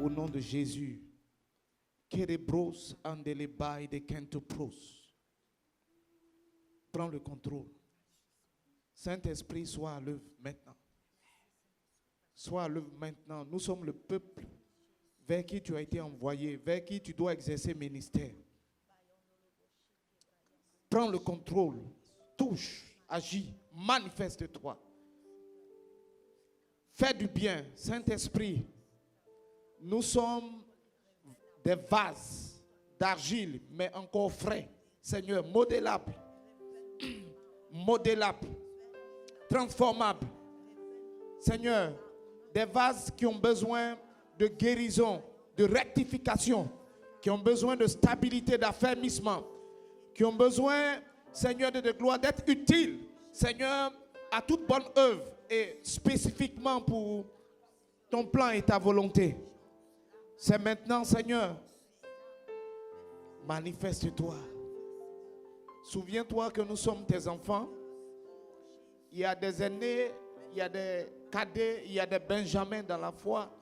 Au nom de Jésus. Kerebros andelebai de kentopros. Prends le contrôle. Saint-Esprit, sois à l'œuvre maintenant. Sois à l'œuvre maintenant. Nous sommes le peuple vers qui tu as été envoyé, vers qui tu dois exercer ministère. Prends le contrôle. Touche, agis, manifeste-toi. Fais du bien, Saint-Esprit. Nous sommes des vases d'argile, mais encore frais. Seigneur, modélables, modélables, transformables. Seigneur, des vases qui ont besoin de guérison, de rectification, qui ont besoin de stabilité, d'affermissement, qui ont besoin, Seigneur, de gloire, d'être utiles, Seigneur, à toute bonne œuvre et spécifiquement pour ton plan et ta volonté. C'est maintenant, Seigneur, manifeste-toi. Souviens-toi que nous sommes tes enfants. Il y a des aînés, il y a des cadets, il y a des benjamins dans la foi.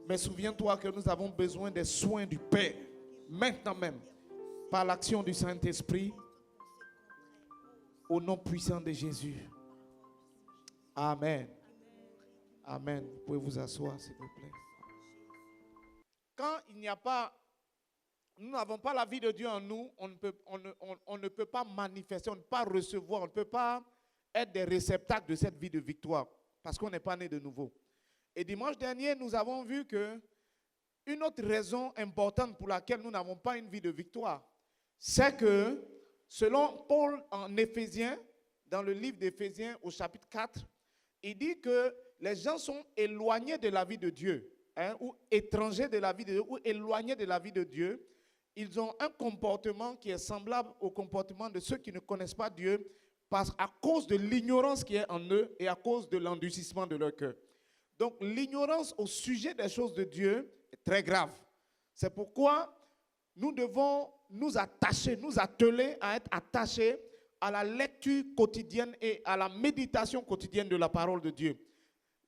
Mais souviens-toi que nous avons besoin des soins du Père, maintenant même, par l'action du Saint-Esprit, au nom puissant de Jésus. Amen. Amen. Vous pouvez vous asseoir, s'il vous plaît. Quand il n'y a pas, nous n'avons pas la vie de Dieu en nous, on ne peut pas manifester, on ne peut pas recevoir, on ne peut pas être des réceptacles de cette vie de victoire, parce qu'on n'est pas né de nouveau. Et dimanche dernier, nous avons vu que une autre raison importante pour laquelle nous n'avons pas une vie de victoire, c'est que, selon Paul en Éphésiens, dans le livre d'Éphésiens au chapitre 4, il dit que les gens sont éloignés de la vie de Dieu, ou étrangers de la vie de Dieu, ou éloignés de la vie de Dieu. Ils ont un comportement qui est semblable au comportement de ceux qui ne connaissent pas Dieu, à cause de l'ignorance qui est en eux et à cause de l'endurcissement de leur cœur. Donc l'ignorance au sujet des choses de Dieu est très grave. C'est pourquoi nous devons nous attacher, nous atteler à être attachés à la lecture quotidienne et à la méditation quotidienne de la parole de Dieu.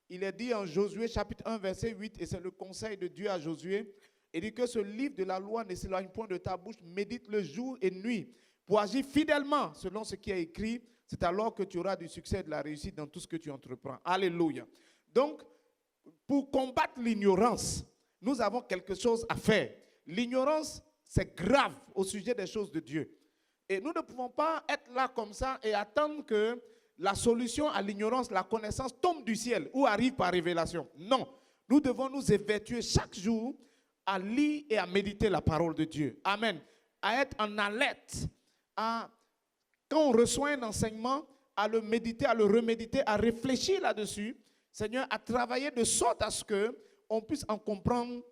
Il est dit en Josué chapitre 1 verset 8, et c'est le conseil de Dieu à Josué, il dit que ce livre de la loi ne s'éloigne point de ta bouche, médite-le jour et nuit pour agir fidèlement selon ce qui est écrit. C'est alors que tu auras du succès et de la réussite dans tout ce que tu entreprends. Alléluia. Donc, pour combattre l'ignorance, nous avons quelque chose à faire. L'ignorance, c'est grave au sujet des choses de Dieu. Et nous ne pouvons pas être là comme ça et attendre que la solution à l'ignorance, la connaissance tombe du ciel ou arrive par révélation. Non, nous devons nous évertuer chaque jour à lire et à méditer la parole de Dieu. Amen. À être en alerte, quand on reçoit un enseignement, à le méditer, à le reméditer, à réfléchir là-dessus. Seigneur, à travailler de sorte à ce qu'on puisse en comprendre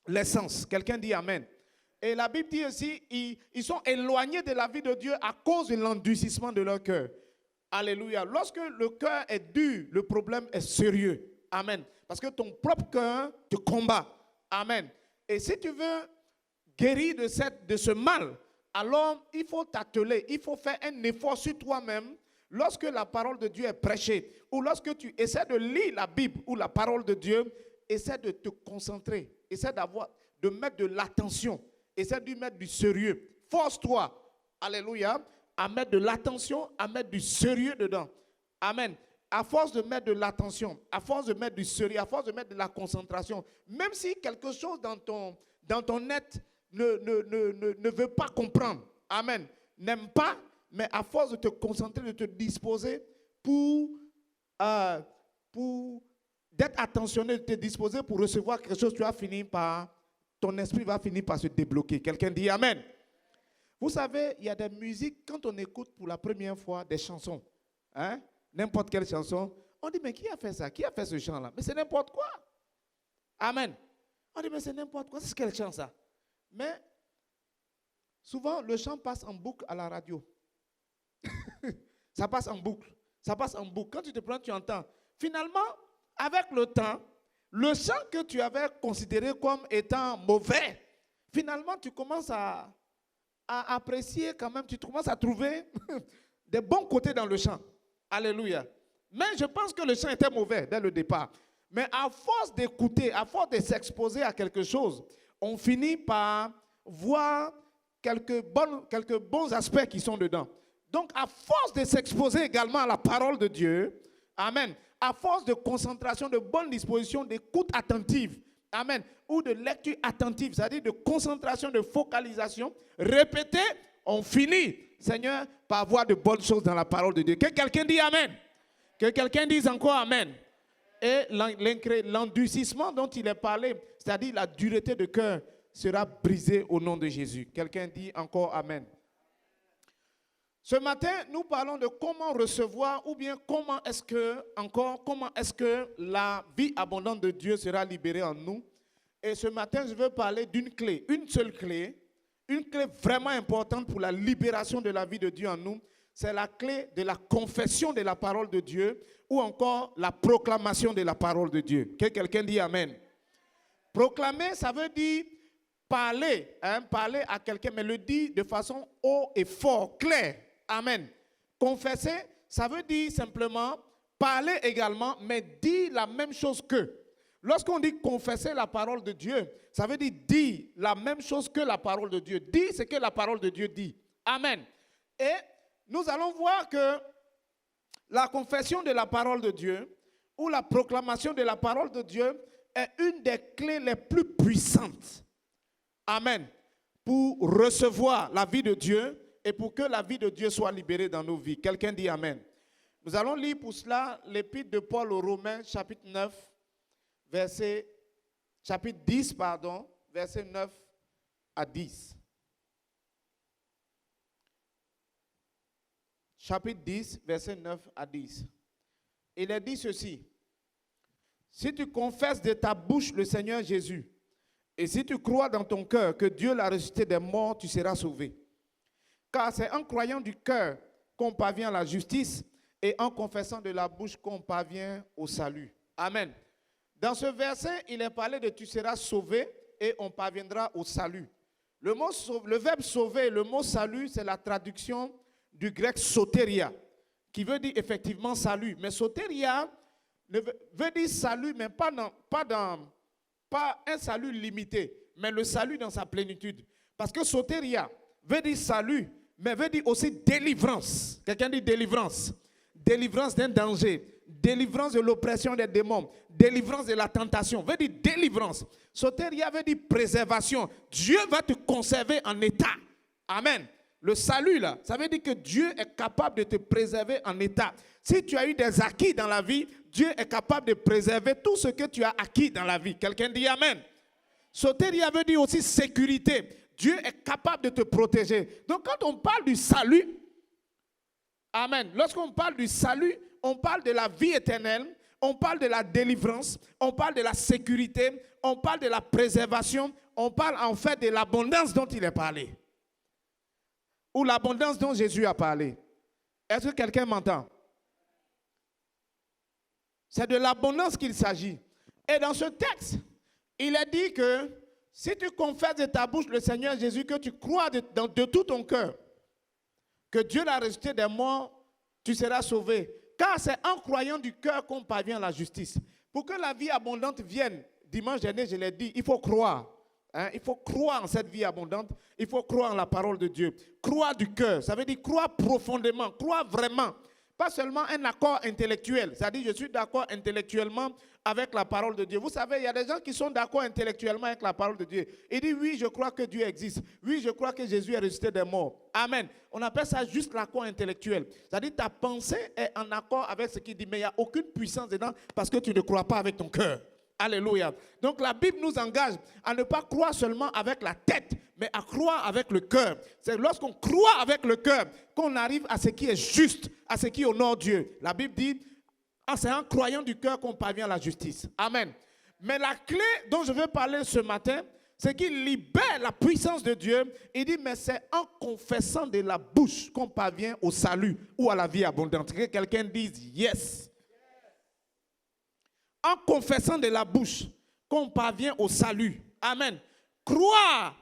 l'essence. Quelqu'un dit Amen. Et la Bible dit aussi, ils sont éloignés de la vie de Dieu à cause de l'endurcissement de leur cœur. Alléluia. Lorsque le cœur est dur, le problème est sérieux. Amen. Parce que ton propre cœur te combat. Amen. Et si tu veux guérir de ce mal, alors il faut t'atteler, il faut faire un effort sur toi-même. Lorsque la parole de Dieu est prêchée, ou lorsque tu essaies de lire la Bible ou la parole de Dieu, essaie de te concentrer, essaie de mettre de l'attention, essaie de mettre du sérieux. Force-toi, alléluia, à mettre de l'attention, à mettre du sérieux dedans. Amen. À force de mettre de l'attention, à force de mettre du sérieux, à force de mettre de la concentration, même si quelque chose dans ton être ne veut pas comprendre, amen, n'aime pas, mais à force de te concentrer, de te disposer pour d'être attentionné, de te disposer pour recevoir quelque chose, ton esprit va finir par se débloquer. Quelqu'un dit Amen. Vous savez, il y a des musiques, quand on écoute pour la première fois des chansons, n'importe quelle chanson, on dit, mais qui a fait ça? Qui a fait ce chant-là? Mais c'est n'importe quoi. Amen. On dit, mais c'est n'importe quoi. C'est quel chant ça? Mais souvent, le chant passe en boucle à la radio. Ça passe en boucle. Ça passe en boucle. Quand tu te prends, tu entends. Finalement, avec le temps, le chant que tu avais considéré comme étant mauvais, finalement, tu commences à apprécier quand même. Tu commences à trouver des bons côtés dans le chant. Alléluia. Mais je pense que le chant était mauvais dès le départ. Mais à force d'écouter, à force de s'exposer à quelque chose, on finit par voir quelques bons aspects qui sont dedans. Donc, à force de s'exposer également à la parole de Dieu, amen, à force de concentration, de bonne disposition, d'écoute attentive, amen, ou de lecture attentive, c'est-à-dire de concentration, de focalisation, répétée, on finit, Seigneur, par avoir de bonnes choses dans la parole de Dieu. Que quelqu'un dise amen. Que quelqu'un dise encore amen. Et l'endurcissement dont il est parlé, c'est-à-dire la dureté de cœur, sera brisée au nom de Jésus. Quelqu'un dit encore amen. Ce matin, nous parlons de comment recevoir ou bien comment est-ce que la vie abondante de Dieu sera libérée en nous. Et ce matin, je veux parler d'une clé, une seule clé, une clé vraiment importante pour la libération de la vie de Dieu en nous. C'est la clé de la confession de la parole de Dieu ou encore la proclamation de la parole de Dieu. Que quelqu'un dit amen. Proclamer, ça veut dire parler, parler à quelqu'un, mais le dire de façon haut et fort, clair. Amen. Confesser, ça veut dire simplement parler également, mais dire la même chose que. Lorsqu'on dit confesser la parole de Dieu, ça veut dire la même chose que la parole de Dieu. Dire ce que la parole de Dieu dit. Amen. Et nous allons voir que la confession de la parole de Dieu ou la proclamation de la parole de Dieu est une des clés les plus puissantes. Amen. Pour recevoir la vie de Dieu et pour que la vie de Dieu soit libérée dans nos vies. Quelqu'un dit amen. Nous allons lire pour cela l'épître de Paul aux Romains, chapitre 10, versets 9 à 10. Chapitre 10, versets 9 à 10. Il est dit ceci. Si tu confesses de ta bouche le Seigneur Jésus, et si tu crois dans ton cœur que Dieu l'a ressuscité des morts, tu seras sauvé. Car c'est en croyant du cœur qu'on parvient à la justice et en confessant de la bouche qu'on parvient au salut. Amen. Dans ce verset, il est parlé de tu seras sauvé et on parviendra au salut. Le verbe sauver, le mot salut, c'est la traduction du grec soteria, qui veut dire effectivement salut. Mais soteria veut dire salut, mais pas un salut limité, mais le salut dans sa plénitude. Parce que soteria veut dire salut, mais veut dire aussi délivrance. Quelqu'un dit délivrance. Délivrance d'un danger, délivrance de l'oppression des démons, délivrance de la tentation, veut dire délivrance. Soteria veut dire préservation. Dieu va te conserver en état. Amen. Le salut là, ça veut dire que Dieu est capable de te préserver en état. Si tu as eu des acquis dans la vie, Dieu est capable de préserver tout ce que tu as acquis dans la vie. Quelqu'un dit amen. Soteria veut dire aussi sécurité. Dieu est capable de te protéger. Donc quand on parle du salut, amen. Lorsqu'on parle du salut, on parle de la vie éternelle, on parle de la délivrance, on parle de la sécurité, on parle de la préservation, on parle en fait de l'abondance dont il est parlé. Ou l'abondance dont Jésus a parlé. Est-ce que quelqu'un m'entend? C'est de l'abondance qu'il s'agit. Et dans ce texte, il est dit que si tu confesses de ta bouche le Seigneur Jésus, que tu crois de tout ton cœur, que Dieu l'a ressuscité des morts, tu seras sauvé. Car c'est en croyant du cœur qu'on parvient à la justice. Pour que la vie abondante vienne, dimanche dernier je l'ai dit, il faut croire. Il faut croire en cette vie abondante. Il faut croire en la parole de Dieu. Croire du cœur, ça veut dire croire profondément, croire vraiment. Pas seulement un accord intellectuel. C'est-à-dire, je suis d'accord intellectuellement avec la parole de Dieu. Vous savez, il y a des gens qui sont d'accord intellectuellement avec la parole de Dieu. Ils disent, oui, je crois que Dieu existe. Oui, je crois que Jésus est ressuscité des morts. Amen. On appelle ça juste l'accord intellectuel. C'est-à-dire, ta pensée est en accord avec ce qu'il dit, mais il n'y a aucune puissance dedans parce que tu ne crois pas avec ton cœur. Alléluia. Donc la Bible nous engage à ne pas croire seulement avec la tête, mais à croire avec le cœur. C'est lorsqu'on croit avec le cœur qu'on arrive à ce qui est juste, à ce qui honore Dieu. La Bible dit, c'est en croyant du cœur qu'on parvient à la justice. Amen. Mais la clé dont je veux parler ce matin, c'est qu'il libère la puissance de Dieu. Il dit, mais c'est en confessant de la bouche qu'on parvient au salut ou à la vie abondante. Que quelqu'un dise yes. En confessant de la bouche qu'on parvient au salut. Amen. Croire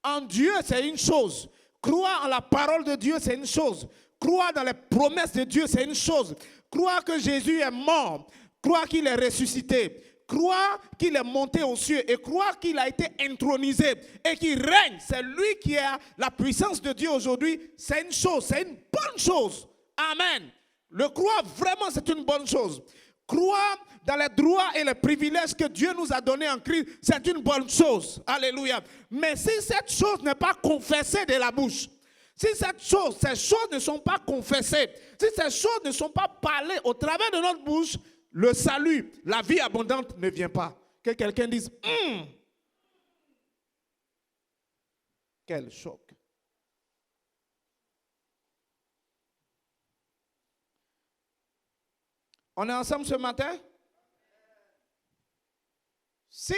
en Dieu, c'est une chose. Croire en la parole de Dieu, c'est une chose. Croire dans les promesses de Dieu, c'est une chose. Croire que Jésus est mort. Croire qu'il est ressuscité. croire qu'il est monté aux cieux et croire qu'il a été intronisé et qu'il règne, c'est lui qui a la puissance de Dieu aujourd'hui, c'est une chose, c'est une bonne chose. Amen. Le croire vraiment, c'est une bonne chose. Croire dans les droits et les privilèges que Dieu nous a donnés en Christ, c'est une bonne chose. Alléluia. Mais si cette chose n'est pas confessée de la bouche, si ces choses ne sont pas confessées, si ces choses ne sont pas parlées au travers de notre bouche, le salut, la vie abondante ne vient pas. Que quelqu'un dise, quel choc. On est ensemble ce matin? Si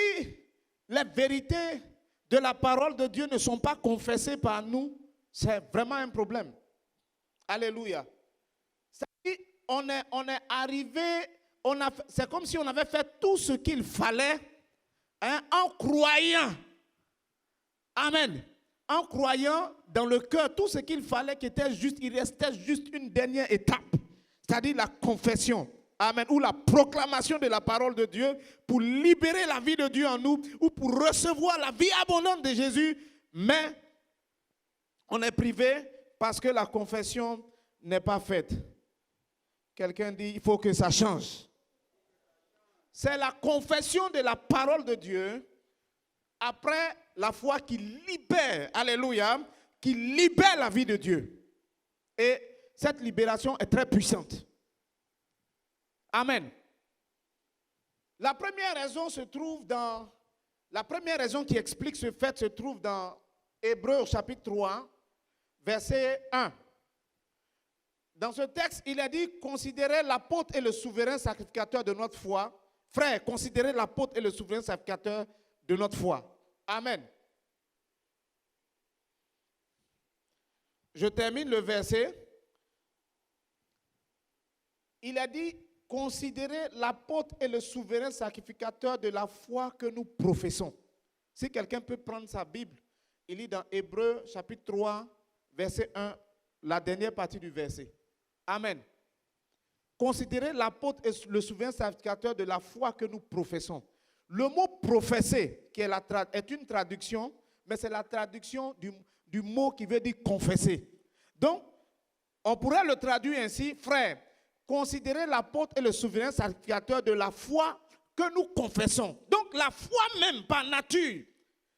les vérités de la parole de Dieu ne sont pas confessées par nous, c'est vraiment un problème. Alléluia. On est arrivé, c'est comme si on avait fait tout ce qu'il fallait en croyant. Amen. En croyant dans le cœur tout ce qu'il fallait, il restait juste une dernière étape, c'est-à-dire la confession. Amen. Ou la proclamation de la parole de Dieu pour libérer la vie de Dieu en nous ou pour recevoir la vie abondante de Jésus. Mais on est privé parce que la confession n'est pas faite. Quelqu'un dit, il faut que ça change. C'est la confession de la parole de Dieu après la foi qui libère, alléluia, qui libère la vie de Dieu. Et cette libération est très puissante. Amen. La première raison qui explique ce fait se trouve dans Hébreux chapitre 3, verset 1. Dans ce texte, il a dit, considérez l'apôtre et le souverain sacrificateur de notre foi. Frère, considérez l'apôtre et le souverain sacrificateur de notre foi. Amen. Je termine le verset. Il a dit, considérez l'apôtre et le souverain sacrificateur de la foi que nous professons. Si quelqu'un peut prendre sa Bible, il lit dans Hébreux chapitre 3, verset 1, la dernière partie du verset. Amen. Considérez l'apôtre et le souverain sacrificateur de la foi que nous professons. Le mot professer, qui est une traduction, mais c'est la traduction du mot qui veut dire confesser. Donc, on pourrait le traduire ainsi, frère, considérez l'apôtre et le souverain sacrificateur de la foi que nous confessons. Donc, la foi même, par nature,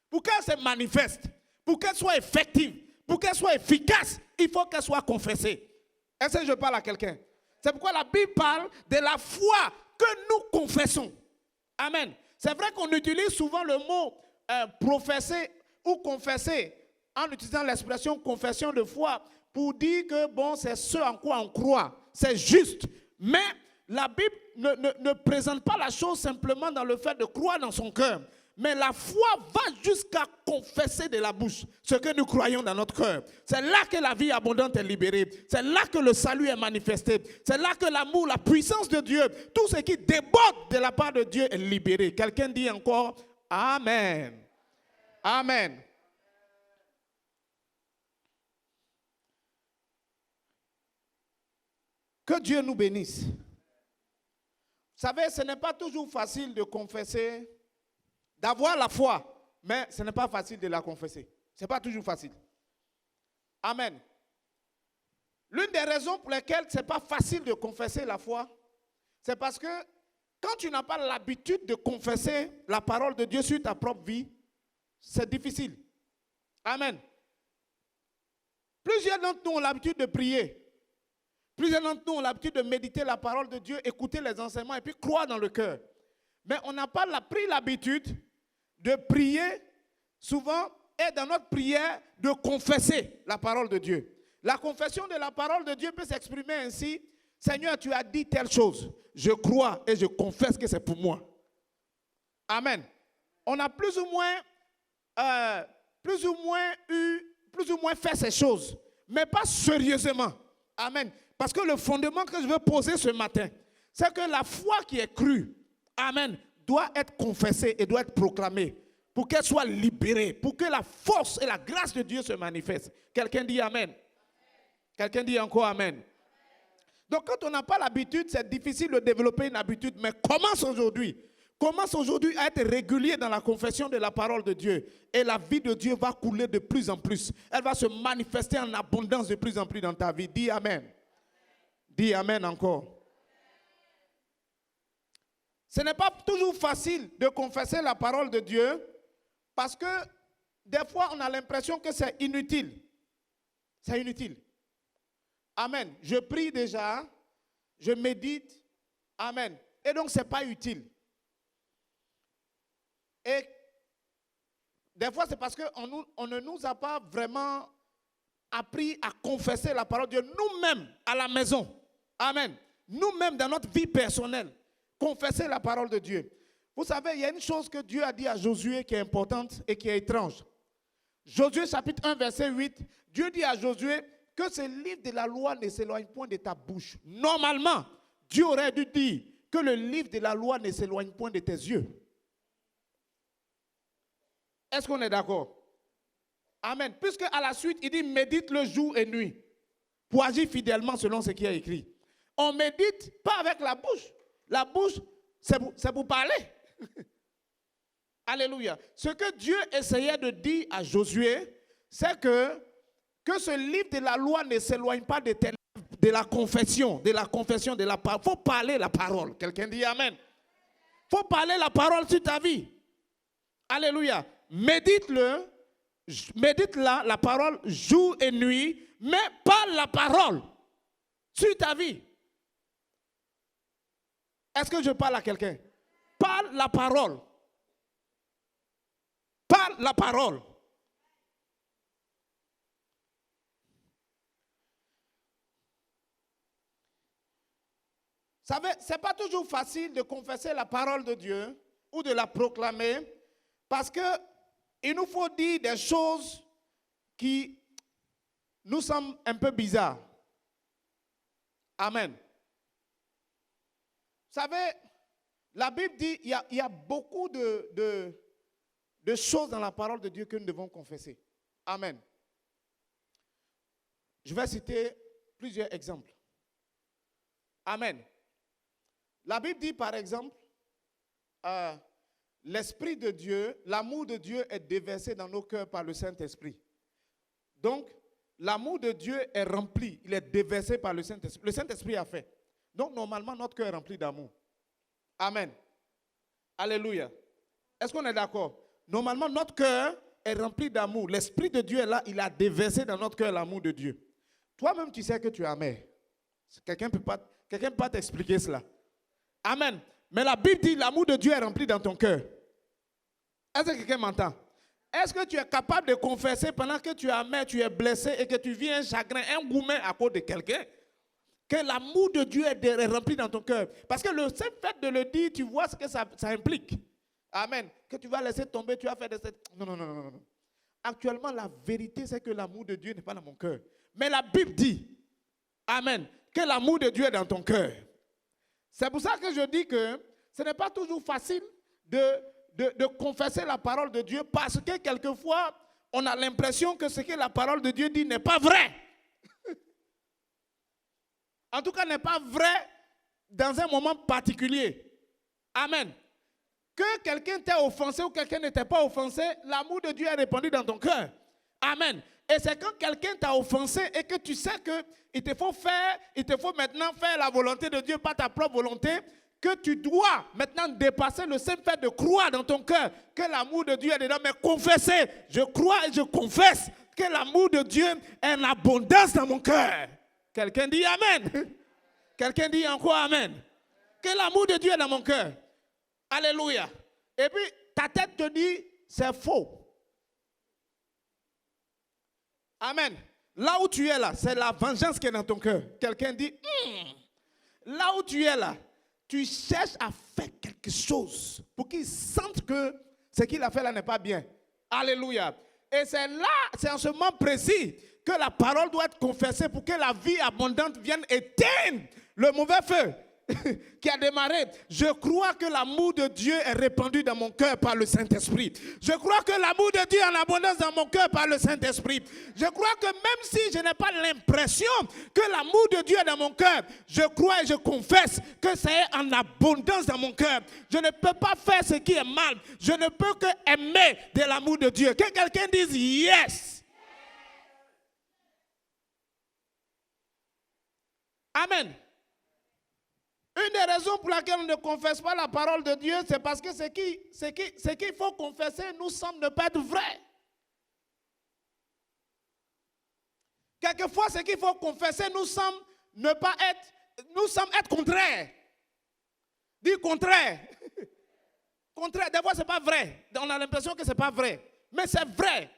pour qu'elle se manifeste, pour qu'elle soit effective, pour qu'elle soit efficace, il faut qu'elle soit confessée. Est-ce que je parle à quelqu'un? C'est pourquoi la Bible parle de la foi que nous confessons. Amen. C'est vrai qu'on utilise souvent le mot professer ou confesser en utilisant l'expression confession de foi pour dire que bon, c'est ce en quoi on croit. C'est juste. Mais la Bible ne présente pas la chose simplement dans le fait de croire dans son cœur. Mais la foi va jusqu'à confesser de la bouche ce que nous croyons dans notre cœur. C'est là que la vie abondante est libérée. C'est là que le salut est manifesté. C'est là que l'amour, la puissance de Dieu, tout ce qui déborde de la part de Dieu est libéré. Quelqu'un dit encore Amen. Amen. Que Dieu nous bénisse. Vous savez, ce n'est pas toujours facile de confesser, d'avoir la foi, mais ce n'est pas facile de la confesser. Ce n'est pas toujours facile. Amen. L'une des raisons pour lesquelles ce n'est pas facile de confesser la foi, c'est parce que quand tu n'as pas l'habitude de confesser la parole de Dieu sur ta propre vie, c'est difficile. Amen. Plusieurs d'entre nous ont l'habitude de prier. Plusieurs d'entre nous ont l'habitude de méditer la parole de Dieu, écouter les enseignements et puis croire dans le cœur. Mais on n'a pas pris l'habitude de prier souvent et dans notre prière de confesser la parole de Dieu. La confession de la parole de Dieu peut s'exprimer ainsi. Seigneur, tu as dit telle chose. Je crois et je confesse que c'est pour moi. Amen. On a plus ou moins fait ces choses, mais pas sérieusement. Amen. Parce que le fondement que je veux poser ce matin, c'est que la foi qui est crue, amen, doit être confessée et doit être proclamée pour qu'elle soit libérée, pour que la force et la grâce de Dieu se manifestent. Quelqu'un dit amen. Quelqu'un dit encore amen. Donc quand on n'a pas l'habitude, c'est difficile de développer une habitude, mais commence aujourd'hui. Commence aujourd'hui à être régulier dans la confession de la parole de Dieu. Et la vie de Dieu va couler de plus en plus. Elle va se manifester en abondance de plus en plus dans ta vie. Dis Amen. Dis Amen encore. Ce n'est pas toujours facile de confesser la parole de Dieu parce que des fois on a l'impression que c'est inutile. C'est inutile. Amen. Je prie déjà, je médite. Amen. Et donc ce n'est pas utile. Et des fois, c'est parce qu'on ne nous a pas vraiment appris à confesser la parole de Dieu nous-mêmes à la maison. Amen. Nous-mêmes dans notre vie personnelle, confesser la parole de Dieu. Vous savez, il y a une chose que Dieu a dit à Josué qui est importante et qui est étrange. Josué chapitre 1, verset 8, Dieu dit à Josué que ce livre de la loi ne s'éloigne point de ta bouche. Normalement, Dieu aurait dû dire que le livre de la loi ne s'éloigne point de tes yeux. Est-ce qu'on est d'accord? Amen. Puisque à la suite, il dit médite le jour et nuit pour agir fidèlement selon ce qui est écrit. On médite pas avec la bouche. La bouche, c'est pour parler. Alléluia. Ce que Dieu essayait de dire à Josué, c'est que ce livre de la loi ne s'éloigne pas de la confession, de la parole. Il faut parler la parole. Quelqu'un dit Amen. Il faut parler la parole sur ta vie. Alléluia. Médite-le, médite la parole jour et nuit, mais parle la parole sur ta vie. Est-ce que je parle à quelqu'un? Parle la parole. Parle la parole. Vous savez, ce n'est pas toujours facile de confesser la parole de Dieu ou de la proclamer parce qu'il nous faut dire des choses qui nous semblent un peu bizarres. Amen. Vous savez, la Bible dit qu'il y a beaucoup de choses dans la parole de Dieu que nous devons confesser. Amen. Je vais citer plusieurs exemples. Amen. La Bible dit par exemple, l'Esprit de Dieu, l'amour de Dieu est déversé dans nos cœurs par le Saint-Esprit. Donc, l'amour de Dieu est rempli, il est déversé par le Saint-Esprit. Le Saint-Esprit a fait. Donc, normalement, notre cœur est rempli d'amour. Amen. Alléluia. Est-ce qu'on est d'accord? Normalement, notre cœur est rempli d'amour. L'Esprit de Dieu est là, il a déversé dans notre cœur l'amour de Dieu. Toi-même, tu sais que tu es amer. Quelqu'un ne peut pas t'expliquer cela. Amen. Mais la Bible dit l'amour de Dieu est rempli dans ton cœur. Est-ce que quelqu'un m'entend? Est-ce que tu es capable de confesser pendant que tu es amer, tu es blessé et que tu vis un chagrin, un gourmet à cause de quelqu'un, que l'amour de Dieu est rempli dans ton cœur? Parce que le seul fait de le dire, tu vois ce que ça implique. Amen. Que tu vas laisser tomber, tu vas faire des... Non. Actuellement, la vérité, c'est que l'amour de Dieu n'est pas dans mon cœur. Mais la Bible dit, amen, que l'amour de Dieu est dans ton cœur. C'est pour ça que je dis que ce n'est pas toujours facile de confesser la parole de Dieu parce que quelquefois, on a l'impression que ce que la parole de Dieu dit n'est pas vrai. En tout cas, n'est pas vrai dans un moment particulier. Amen. Que quelqu'un t'ait offensé ou quelqu'un ne t'ait pas offensé, l'amour de Dieu est répandu dans ton cœur. Amen. Et c'est quand quelqu'un t'a offensé et que tu sais qu'il te faut maintenant faire la volonté de Dieu, pas ta propre volonté, que tu dois maintenant dépasser le simple fait de croire dans ton cœur que l'amour de Dieu est dedans, mais confesser. Je crois et je confesse que l'amour de Dieu est en abondance dans mon cœur. Quelqu'un dit Amen. Quelqu'un dit encore Amen. Que l'amour de Dieu est dans mon cœur. Alléluia. Et puis, ta tête te dit, c'est faux. Amen. Là où tu es là, c'est la vengeance qui est dans ton cœur. Quelqu'un dit, là où tu es là, tu cherches à faire quelque chose pour qu'il sente que ce qu'il a fait là n'est pas bien. Alléluia. Et c'est là, c'est en ce moment précis que la parole doit être confessée pour que la vie abondante vienne éteindre le mauvais feu. qui a démarré. Je crois que l'amour de Dieu est répandu dans mon cœur par le Saint-Esprit. Je crois que l'amour de Dieu est en abondance dans mon cœur par le Saint-Esprit. Je crois que même si je n'ai pas l'impression que l'amour de Dieu est dans mon cœur, je crois et je confesse que c'est en abondance dans mon cœur. Je ne peux pas faire ce qui est mal. Je ne peux que aimer de l'amour de Dieu. Que quelqu'un dise yes. Amen. Une des raisons pour laquelle on ne confesse pas la parole de Dieu, c'est parce que ce qu'il faut confesser nous semble ne pas être vrai. Quelquefois, ce qu'il faut confesser nous semble être contraire. Dis contraire. Contraire, des fois, ce n'est pas vrai. On a l'impression que ce n'est pas vrai. Mais c'est vrai.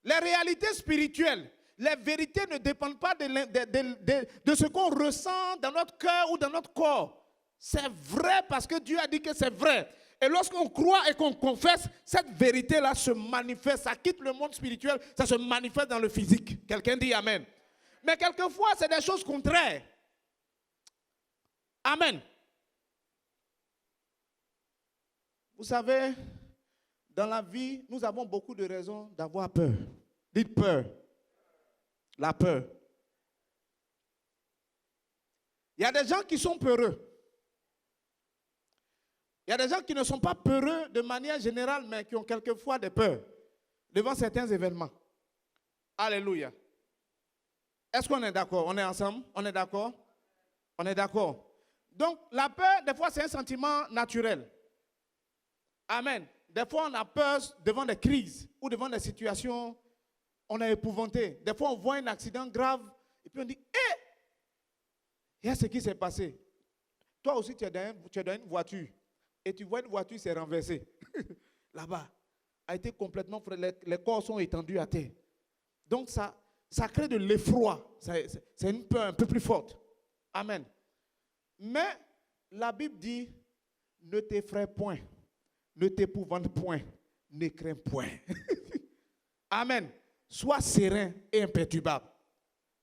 Les réalités spirituelles, les vérités ne dépendent pas de ce qu'on ressent dans notre cœur ou dans notre corps. C'est vrai parce que Dieu a dit que c'est vrai. Et lorsqu'on croit et qu'on confesse, cette vérité-là se manifeste. Ça quitte le monde spirituel, ça se manifeste dans le physique. Quelqu'un dit Amen. Mais quelquefois, c'est des choses contraires. Amen. Vous savez, dans la vie, nous avons beaucoup de raisons d'avoir peur. Dites peur. La peur. Il y a des gens qui sont peureux. Il y a des gens qui ne sont pas peureux de manière générale, mais qui ont quelquefois des peurs devant certains événements. Alléluia. Est-ce qu'on est d'accord? On est ensemble? On est d'accord? On est d'accord. Donc, la peur, des fois, c'est un sentiment naturel. Amen. Des fois, on a peur devant des crises ou devant des situations, on est épouvanté. Des fois, on voit un accident grave et puis on dit, hé, il y a ce qui s'est passé. Toi aussi, tu es dans une voiture et tu vois une voiture s'est renversée. Là-bas, a été complètement, les corps sont étendus à terre. Donc, ça crée de l'effroi. C'est une peur un peu plus forte. Amen. Mais la Bible dit, ne t'effraie point. Ne t'épouvante point, ne crains point. Amen. Sois serein et imperturbable.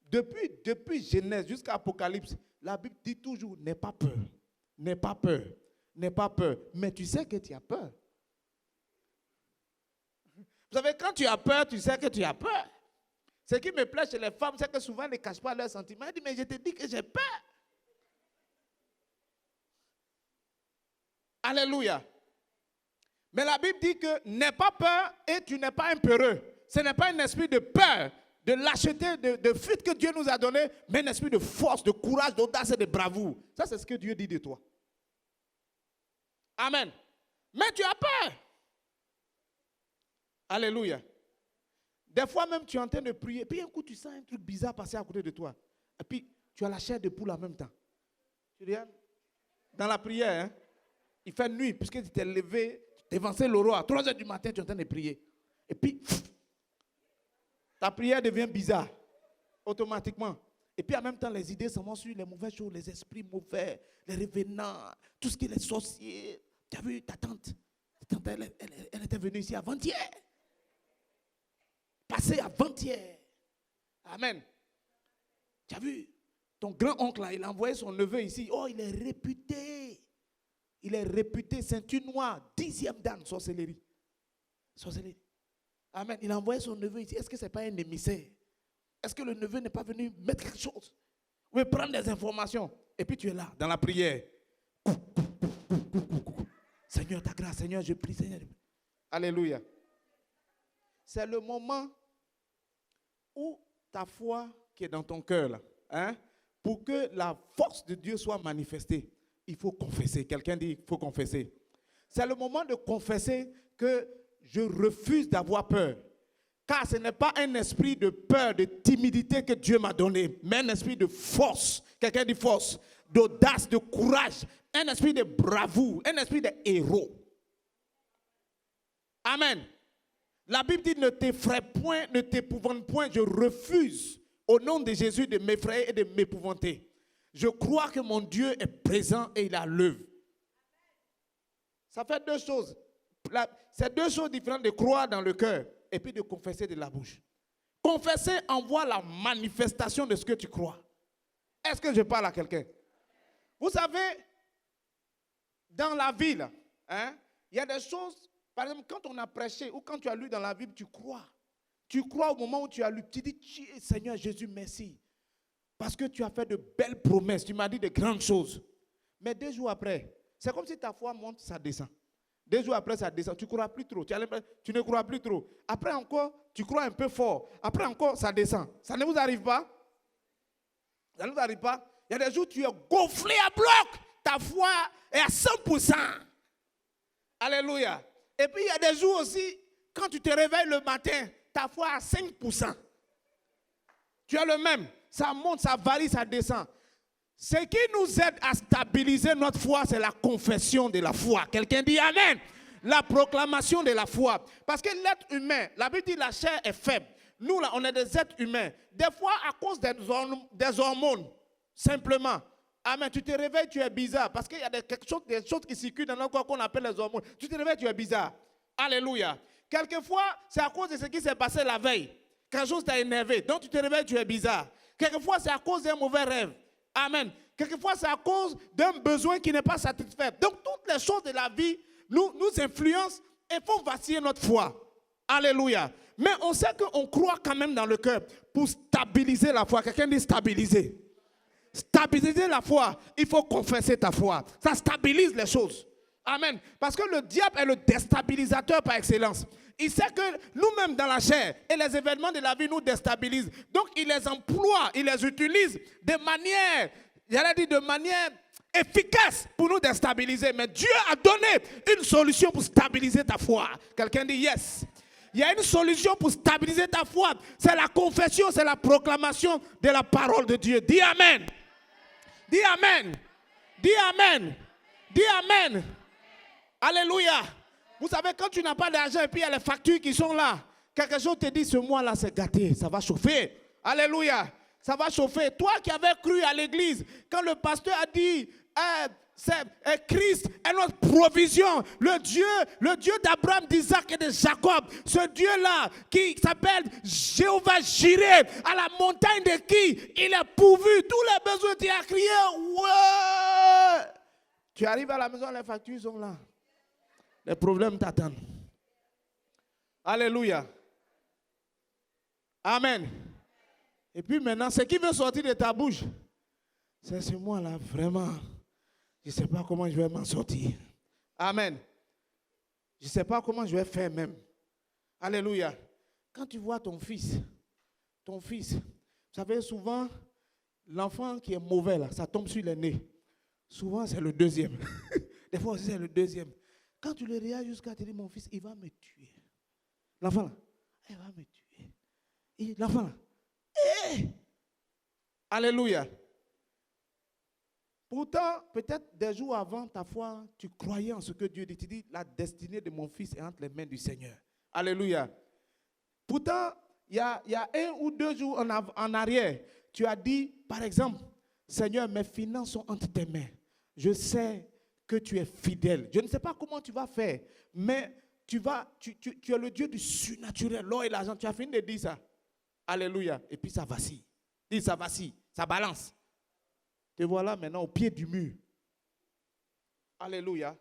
Depuis Genèse jusqu'à Apocalypse, la Bible dit toujours, n'aie pas peur. N'aie pas peur. N'aie pas peur. Mais tu sais que tu as peur. Vous savez, quand tu as peur, tu sais que tu as peur. Ce qui me plaît chez les femmes, c'est que souvent, elles ne cachent pas leurs sentiments. Elles disent, mais je te dis que j'ai peur. Alléluia. Mais la Bible dit que n'aie pas peur et tu n'es pas un peureux. Ce n'est pas un esprit de peur, de lâcheté, de fuite que Dieu nous a donné, mais un esprit de force, de courage, d'audace et de bravoure. Ça, c'est ce que Dieu dit de toi. Amen. Mais tu as peur. Alléluia. Des fois même, tu es en train de prier, puis un coup, tu sens un truc bizarre passer à côté de toi. Et puis, tu as la chair de poule en même temps. Tu regardes? Dans la prière, hein? Il fait nuit, puisque tu t'es levé, tu t'es avancé l'euro à 3 h du matin, tu es en train de prier. Et puis, ta prière devient bizarre, automatiquement. Et puis en même temps, les idées s'en vont sur les mauvaises choses, les esprits mauvais, les revenants, tout ce qui est les sorciers. Tu as vu ta tante? Ta tante, elle était venue ici avant-hier. Passée avant-hier. Amen. Tu as vu? Ton grand-oncle, là, il a envoyé son neveu ici. Oh, il est réputé. Il est réputé ceinture noire, 10e dan, sorcellerie. Sorcellerie. Amen. Il a envoyé son neveu ici. Est-ce que ce n'est pas un émissaire? Est-ce que le neveu n'est pas venu mettre quelque chose? Oui, prendre des informations. Et puis tu es là, dans la prière. Seigneur, ta grâce, Seigneur, je prie, Seigneur. Alléluia. C'est le moment où ta foi qui est dans ton cœur, là, hein, pour que la force de Dieu soit manifestée, il faut confesser. Quelqu'un dit, il faut confesser. C'est le moment de confesser que je refuse d'avoir peur. Car ce n'est pas un esprit de peur, de timidité que Dieu m'a donné, mais un esprit de force. Quelqu'un dit force, d'audace, de courage, un esprit de bravoure, un esprit de héros. Amen. La Bible dit, ne t'effraie point, ne t'épouvante point. Je refuse, au nom de Jésus, de m'effrayer et de m'épouvanter. Je crois que mon Dieu est présent et il a l'œuvre. Ça fait deux choses. C'est deux choses différentes de croire dans le cœur et puis de confesser de la bouche. Confesser envoie la manifestation de ce que tu crois. Est-ce que je parle à quelqu'un? Vous savez, dans la vie, là, hein, il y a des choses, par exemple, quand on a prêché ou quand tu as lu dans la Bible, tu crois. Tu crois au moment où tu as lu. Tu dis, Seigneur Jésus, merci. Parce que tu as fait de belles promesses. Tu m'as dit de grandes choses. Mais 2 jours après, c'est comme si ta foi monte, ça descend. 2 jours après, ça descend. Tu ne crois plus trop. Tu ne crois plus trop. Après encore, tu crois un peu fort. Après encore, ça descend. Ça ne vous arrive pas? Ça ne vous arrive pas? Il y a des jours où tu es gonflé à bloc. Ta foi est à 100%. Alléluia. Et puis, il y a des jours aussi, quand tu te réveilles le matin, ta foi est à 5%. Tu as le même. Ça monte, ça varie, ça descend. Ce qui nous aide à stabiliser notre foi, c'est la confession de la foi. Quelqu'un dit Amen. La proclamation de la foi. Parce que l'être humain, la Bible dit la chair est faible. Nous, là, on est des êtres humains. Des fois, à cause des hormones, simplement. Amen. Tu te réveilles, tu es bizarre. Parce qu'il y a des choses qui circulent dans notre corps qu'on appelle les hormones. Tu te réveilles, tu es bizarre. Alléluia. Quelquefois, c'est à cause de ce qui s'est passé la veille. Quelque chose t'a énervé. Donc, tu te réveilles, tu es bizarre. Quelquefois, c'est à cause d'un mauvais rêve. Amen. Quelquefois, c'est à cause d'un besoin qui n'est pas satisfait. Donc, toutes les choses de la vie nous influencent et font vaciller notre foi. Alléluia. Mais on sait qu'on croit quand même dans le cœur pour stabiliser la foi. Quelqu'un dit stabiliser. Stabiliser la foi, il faut confesser ta foi. Ça stabilise les choses. Amen. Parce que le diable est le déstabilisateur par excellence. Il sait que nous-mêmes dans la chair et les événements de la vie nous déstabilisent. Donc il les emploie, il les utilise de manière, j'allais dire de manière efficace pour nous déstabiliser. Mais Dieu a donné une solution pour stabiliser ta foi. Quelqu'un dit yes. Il y a une solution pour stabiliser ta foi. C'est la confession, c'est la proclamation de la parole de Dieu. Dis Amen. Dis Amen. Dis Amen. Dis Amen. Alléluia. Vous savez, quand tu n'as pas d'argent et puis il y a les factures qui sont là, quelque chose te dit, ce mois-là, c'est gâté, ça va chauffer. Alléluia. Ça va chauffer. Toi qui avais cru à l'église, quand le pasteur a dit, Christ est notre provision, le Dieu d'Abraham, d'Isaac et de Jacob, ce Dieu-là qui s'appelle Jéhovah Jireh, à la montagne de qui il a pourvu tous les besoins, tu as crié, ouais. Tu arrives à la maison, les factures sont là. Les problèmes t'attendent. Alléluia. Amen. Et puis maintenant, ce qui veut sortir de ta bouche, c'est ce moi-là, vraiment. Je ne sais pas comment je vais m'en sortir. Amen. Je ne sais pas comment je vais faire même. Alléluia. Quand tu vois ton fils, vous savez, souvent, l'enfant qui est mauvais, là, ça tombe sur les nez. Souvent, c'est le deuxième. Des fois aussi, c'est le deuxième. Quand tu le regardes jusqu'à te dire, mon fils, il va me tuer. L'enfant là, il va me tuer. L'enfant là, Alléluia. Pourtant, peut-être des jours avant ta foi, tu croyais en ce que Dieu dit. Tu dis, la destinée de mon fils est entre les mains du Seigneur. Alléluia. Pourtant, il y a 1 ou 2 jours en arrière, tu as dit, par exemple, Seigneur, mes finances sont entre tes mains. Je sais que tu es fidèle. Je ne sais pas comment tu vas faire, mais tu es le Dieu du surnaturel, l'or et l'argent. Tu as fini de dire ça. Alléluia. Et puis ça vacille. Dis, ça vacille, ça balance. Te voilà maintenant au pied du mur. Alléluia.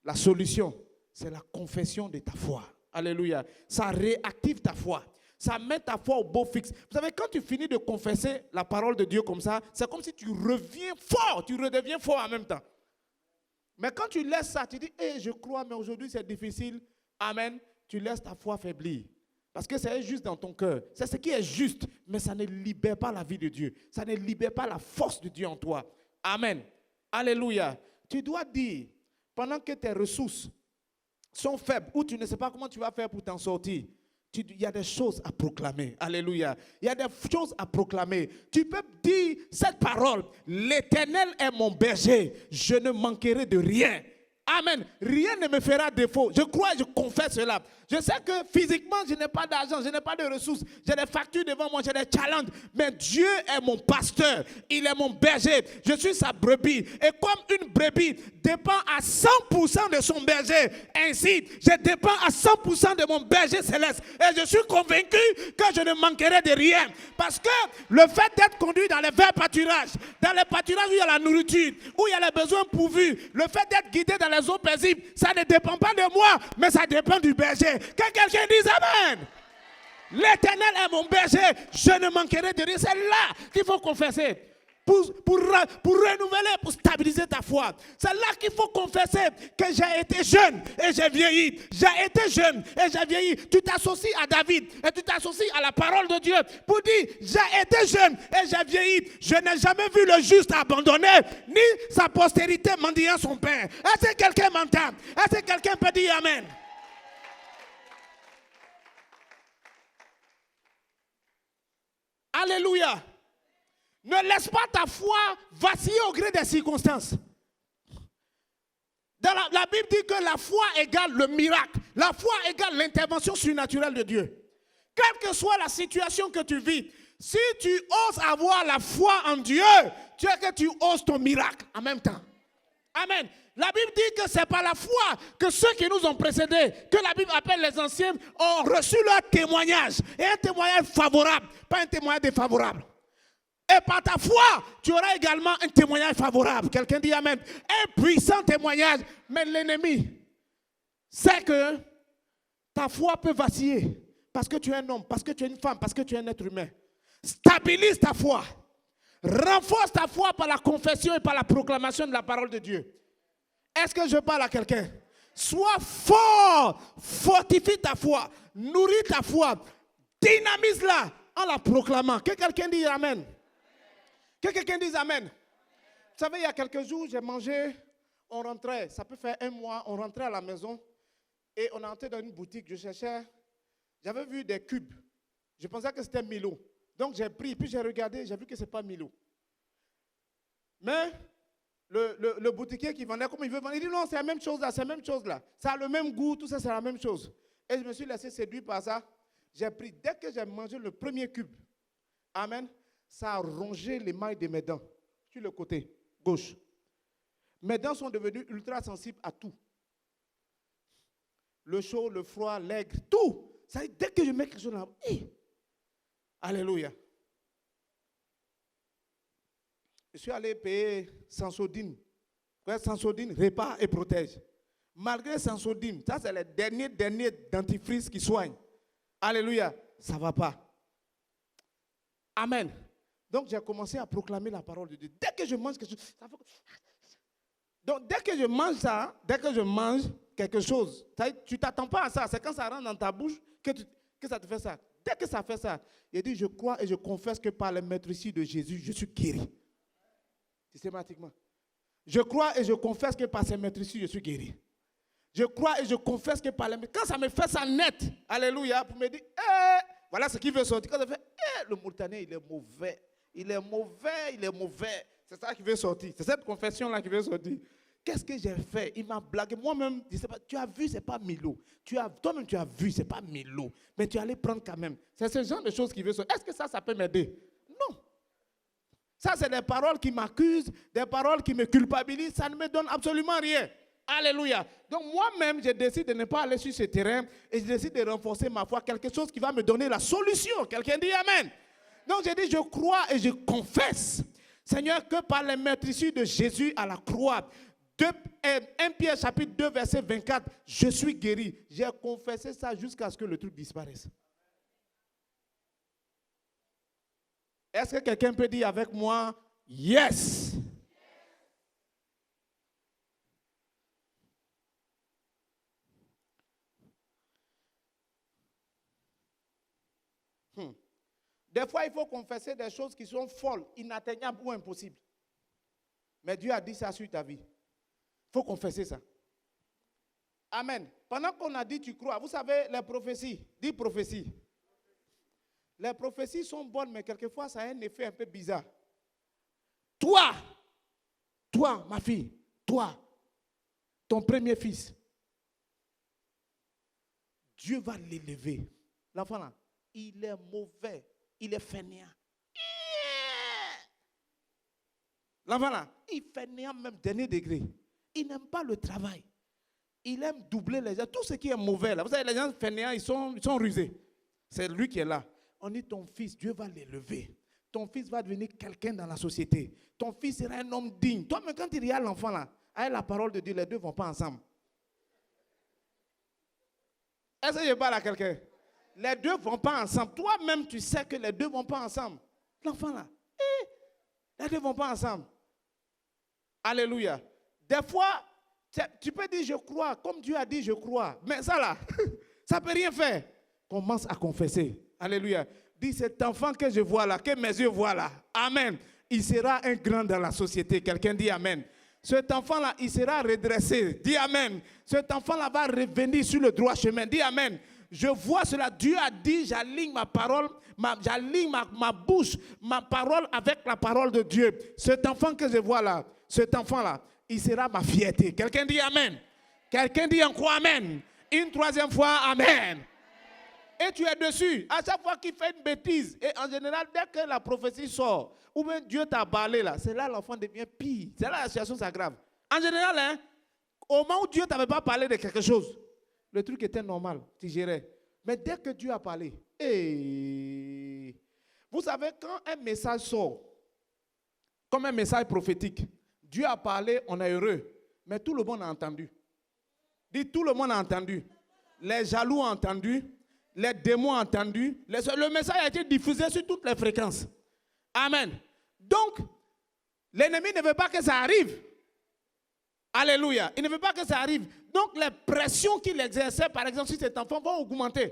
La solution, c'est la confession de ta foi. Alléluia. Ça réactive ta foi. Ça met ta foi au beau fixe. Vous savez, quand tu finis de confesser la parole de Dieu comme ça, c'est comme si tu reviens fort. Tu redeviens fort en même temps. Mais quand tu laisses ça, tu dis, je crois, mais aujourd'hui c'est difficile. Amen. Tu laisses ta foi faiblir. Parce que c'est juste dans ton cœur. C'est ce qui est juste, mais ça ne libère pas la vie de Dieu. Ça ne libère pas la force de Dieu en toi. Amen. Alléluia. Tu dois dire, pendant que tes ressources sont faibles, ou tu ne sais pas comment tu vas faire pour t'en sortir, il y a des choses à proclamer. Alléluia. Il y a des choses à proclamer. Tu peux dire cette parole. L'Éternel est mon berger. Je ne manquerai de rien. Amen. Rien ne me fera défaut. Je crois et je confesse cela. Je sais que physiquement, je n'ai pas d'argent, je n'ai pas de ressources. J'ai des factures devant moi, j'ai des challenges. Mais Dieu est mon pasteur. Il est mon berger. Je suis sa brebis. Et comme une brebis dépend à 100% de son berger, ainsi, je dépends à 100% de mon berger céleste. Et je suis convaincu que je ne manquerai de rien. Parce que le fait d'être conduit dans les verts pâturages, dans les pâturages où il y a la nourriture, où il y a les besoins pourvus, le fait d'être guidé dans les eaux paisibles, ça ne dépend pas de moi, mais ça dépend du berger. Que quelqu'un dise Amen. L'Éternel est mon berger, je ne manquerai de rien. C'est là qu'il faut confesser. Pour renouveler, pour stabiliser ta foi. C'est là qu'il faut confesser que j'ai été jeune et j'ai vieilli. J'ai été jeune et j'ai vieilli. Tu t'associes à David et tu t'associes à la parole de Dieu pour dire j'ai été jeune et j'ai vieilli. Je n'ai jamais vu le juste abandonné, ni sa postérité mendiant son pain. Est-ce que quelqu'un m'entend? Est-ce que quelqu'un peut dire Amen? Alléluia. Ne laisse pas ta foi vaciller au gré des circonstances. Dans la Bible dit que la foi égale le miracle. La foi égale l'intervention surnaturelle de Dieu. Quelle que soit la situation que tu vis, si tu oses avoir la foi en Dieu, tu es que tu oses ton miracle en même temps. Amen. La Bible dit que c'est par la foi que ceux qui nous ont précédés, que la Bible appelle les anciens, ont reçu leur témoignage. Et un témoignage favorable, pas un témoignage défavorable. Et par ta foi, tu auras également un témoignage favorable. Quelqu'un dit Amen. Un puissant témoignage. Mais l'ennemi sait que ta foi peut vaciller. Parce que tu es un homme, parce que tu es une femme, parce que tu es un être humain. Stabilise ta foi. Renforce ta foi par la confession et par la proclamation de la parole de Dieu. Est-ce que je parle à quelqu'un? Sois fort. Fortifie ta foi. Nourris ta foi. Dynamise-la en la proclamant. Que quelqu'un dise Amen. Que quelqu'un dise Amen. Vous savez, il y a quelques jours, j'ai mangé, on rentrait, ça peut faire un mois, on rentrait à la maison et on entrait dans une boutique, je cherchais, j'avais vu des cubes. Je pensais que c'était Milo. Donc j'ai pris, puis j'ai regardé, j'ai vu que ce n'est pas Milo. Mais le boutiquier qui vendait, comme il veut vendre, il dit non, c'est la même chose là, c'est la même chose là. Ça a le même goût, tout ça, c'est la même chose. Et je me suis laissé séduire par ça. J'ai pris, dès que j'ai mangé le premier cube, Amen, ça a rongé les mailles de mes dents sur le côté gauche. Mes dents sont devenues ultra sensibles à tout. Le chaud, le froid, l'aigre, tout. Ça dit, dès que je mets quelque chose là, alléluia. Je suis allé payer Sensodyne. Sensodyne répare et protège. Malgré Sensodyne, ça c'est les derniers dentifrices qui soignent. Alléluia, ça ne va pas. Amen. Donc j'ai commencé à proclamer la parole de Dieu. Dès que je mange quelque chose, ça fait... Donc dès que je mange ça, dès que je mange quelque chose, tu ne t'attends pas à ça. C'est quand ça rentre dans ta bouche que ça te fait ça. Dès que ça fait ça, il dit, je crois et je confesse que par le maîtrise de Jésus, je suis guéri. Systématiquement. Je crois et je confesse que par ses maîtrises, je suis guéri. Je crois et je confesse que par les... Quand ça me fait ça net, alléluia, pour me dire, voilà ce qui veut sortir. Quand ça fait, le Mauritanien, il est mauvais. Il est mauvais, il est mauvais. C'est ça qui veut sortir. C'est cette confession-là qui veut sortir. Qu'est-ce que j'ai fait? Il m'a blagué. Moi-même, je sais pas, tu as vu, c'est pas Milo. Toi-même, tu as vu, c'est pas Milo. Mais tu allais prendre quand même. C'est ce genre de choses qui veut sortir. Est-ce que ça peut m'aider? Non. Ça, c'est des paroles qui m'accusent, des paroles qui me culpabilisent. Ça ne me donne absolument rien. Alléluia. Donc moi-même, je décide de ne pas aller sur ce terrain et je décide de renforcer ma foi. Quelque chose qui va me donner la solution. Quelqu'un dit Amen. Donc j'ai dit, je crois et je confesse, Seigneur, que par les maîtrises de Jésus à la croix, 1 Pierre chapitre 2, verset 24, je suis guéri. J'ai confessé ça jusqu'à ce que le truc disparaisse. Est-ce que quelqu'un peut dire avec moi, yes? Des fois, il faut confesser des choses qui sont folles, inatteignables ou impossibles. Mais Dieu a dit ça sur ta vie. Il faut confesser ça. Amen. Pendant qu'on a dit tu crois, vous savez, les prophéties, dis prophéties. Les prophéties sont bonnes, mais quelquefois, ça a un effet un peu bizarre. Toi, ma fille, toi, ton premier fils, Dieu va l'élever. L'enfant là, il est mauvais, il est fainéant. L'enfant là, il fait fainéant même dernier degré. Il n'aime pas le travail. Il aime doubler les gens. Tout ce qui est mauvais là. Vous savez, les gens fainéants, ils sont rusés. C'est lui qui est là. On dit ton fils, Dieu va l'élever. Ton fils va devenir quelqu'un dans la société. Ton fils sera un homme digne. Toi, mais quand tu regardes l'enfant là, avec la parole de Dieu, les deux ne vont pas ensemble. Est-ce que je parle à quelqu'un? Les deux ne vont pas ensemble. Toi-même, tu sais que les deux ne vont pas ensemble. L'enfant là, les deux ne vont pas ensemble. Alléluia. Des fois, tu peux dire je crois, comme Dieu a dit je crois. Mais ça là, ça ne peut rien faire. Commence à confesser. Alléluia. Dis cet enfant que je vois là, que mes yeux voient là. Amen. Il sera un grand dans la société. Quelqu'un dit amen. Cet enfant-là, il sera redressé. Dis amen. Cet enfant-là va revenir sur le droit chemin. Dis amen. Je vois cela. Dieu a dit, j'aligne ma parole, j'aligne ma bouche, ma parole avec la parole de Dieu. Cet enfant que je vois là, cet enfant-là, il sera ma fierté. Quelqu'un dit amen. Quelqu'un dit encore amen. Une troisième fois, amen. Et tu es dessus. À chaque fois qu'il fait une bêtise, et en général, dès que la prophétie sort, ou bien Dieu t'a parlé là, c'est là l'enfant devient pire. C'est là la situation s'aggrave. En général, hein, au moment où Dieu ne t'avait pas parlé de quelque chose, le truc était normal, tu gérais. Mais dès que Dieu a parlé, vous savez, quand un message sort, comme un message prophétique, Dieu a parlé, on est heureux. Mais tout le monde a entendu. Dis, tout le monde a entendu. Les jaloux ont entendu. Les démons ont entendu. Le message a été diffusé sur toutes les fréquences. Amen. Donc, l'ennemi ne veut pas que ça arrive. Alléluia. Il ne veut pas que ça arrive. Donc, les pressions qu'il exerçait, par exemple, sur cet enfant, vont augmenter.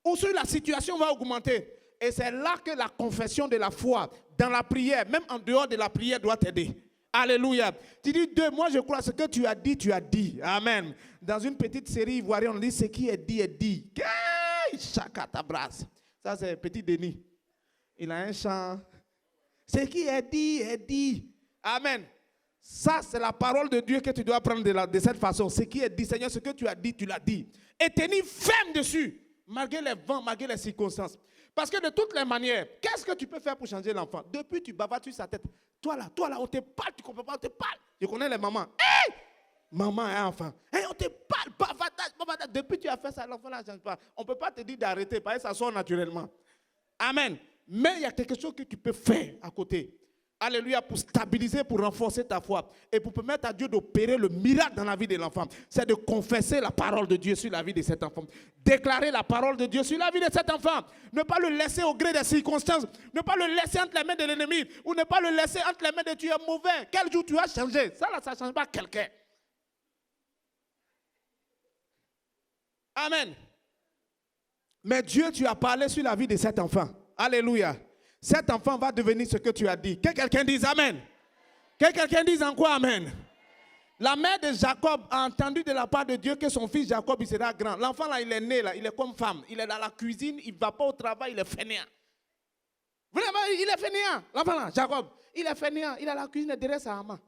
Ou sur la situation va augmenter. Et c'est là que la confession de la foi, dans la prière, même en dehors de la prière, doit t'aider. Alléluia. Tu dis, Dieu, moi je crois ce que tu as dit, tu as dit. Amen. Dans une petite série ivoirienne, on dit ce qui est dit est dit. Ça, c'est petit Denis. Il a un chant. Ce qui est dit est dit. Amen. Ça, c'est la parole de Dieu que tu dois prendre de cette façon. Ce qui est dit, Seigneur, ce que tu as dit, tu l'as dit. Et tenir ferme dessus, malgré les vents, malgré les circonstances. Parce que de toutes les manières, qu'est-ce que tu peux faire pour changer l'enfant? Depuis, tu bavardes sur sa tête. Toi là, on te parle, tu ne comprends pas, on te parle. Je connais les mamans. Hey! Maman et enfant. Hey, on te parle, bavardage. Depuis, tu as fait ça, l'enfant là ne change pas. On ne peut pas te dire d'arrêter, parce que ça sort naturellement. Amen. Mais il y a quelque chose que tu peux faire à côté. Alléluia, pour stabiliser, pour renforcer ta foi et pour permettre à Dieu d'opérer le miracle dans la vie de l'enfant. C'est de confesser la parole de Dieu sur la vie de cet enfant. Déclarer la parole de Dieu sur la vie de cet enfant. Ne pas le laisser au gré des circonstances. Ne pas le laisser entre les mains de l'ennemi. Ou ne pas le laisser entre les mains de tu es mauvais. Quel jour tu as changé? Ça là, ça ne change pas quelqu'un. Amen. Mais Dieu, tu as parlé sur la vie de cet enfant. Alléluia. Cet enfant va devenir ce que tu as dit. Que quelqu'un dise amen. Que quelqu'un dise en quoi amen. La mère de Jacob a entendu de la part de Dieu que son fils Jacob il sera grand. L'enfant là, il est né là, il est comme femme. Il est dans la cuisine, il ne va pas au travail, il est fainéant. Vraiment, il est fainéant. L'enfant là, Jacob, il est fainéant. Il est à la cuisine derrière sa maman.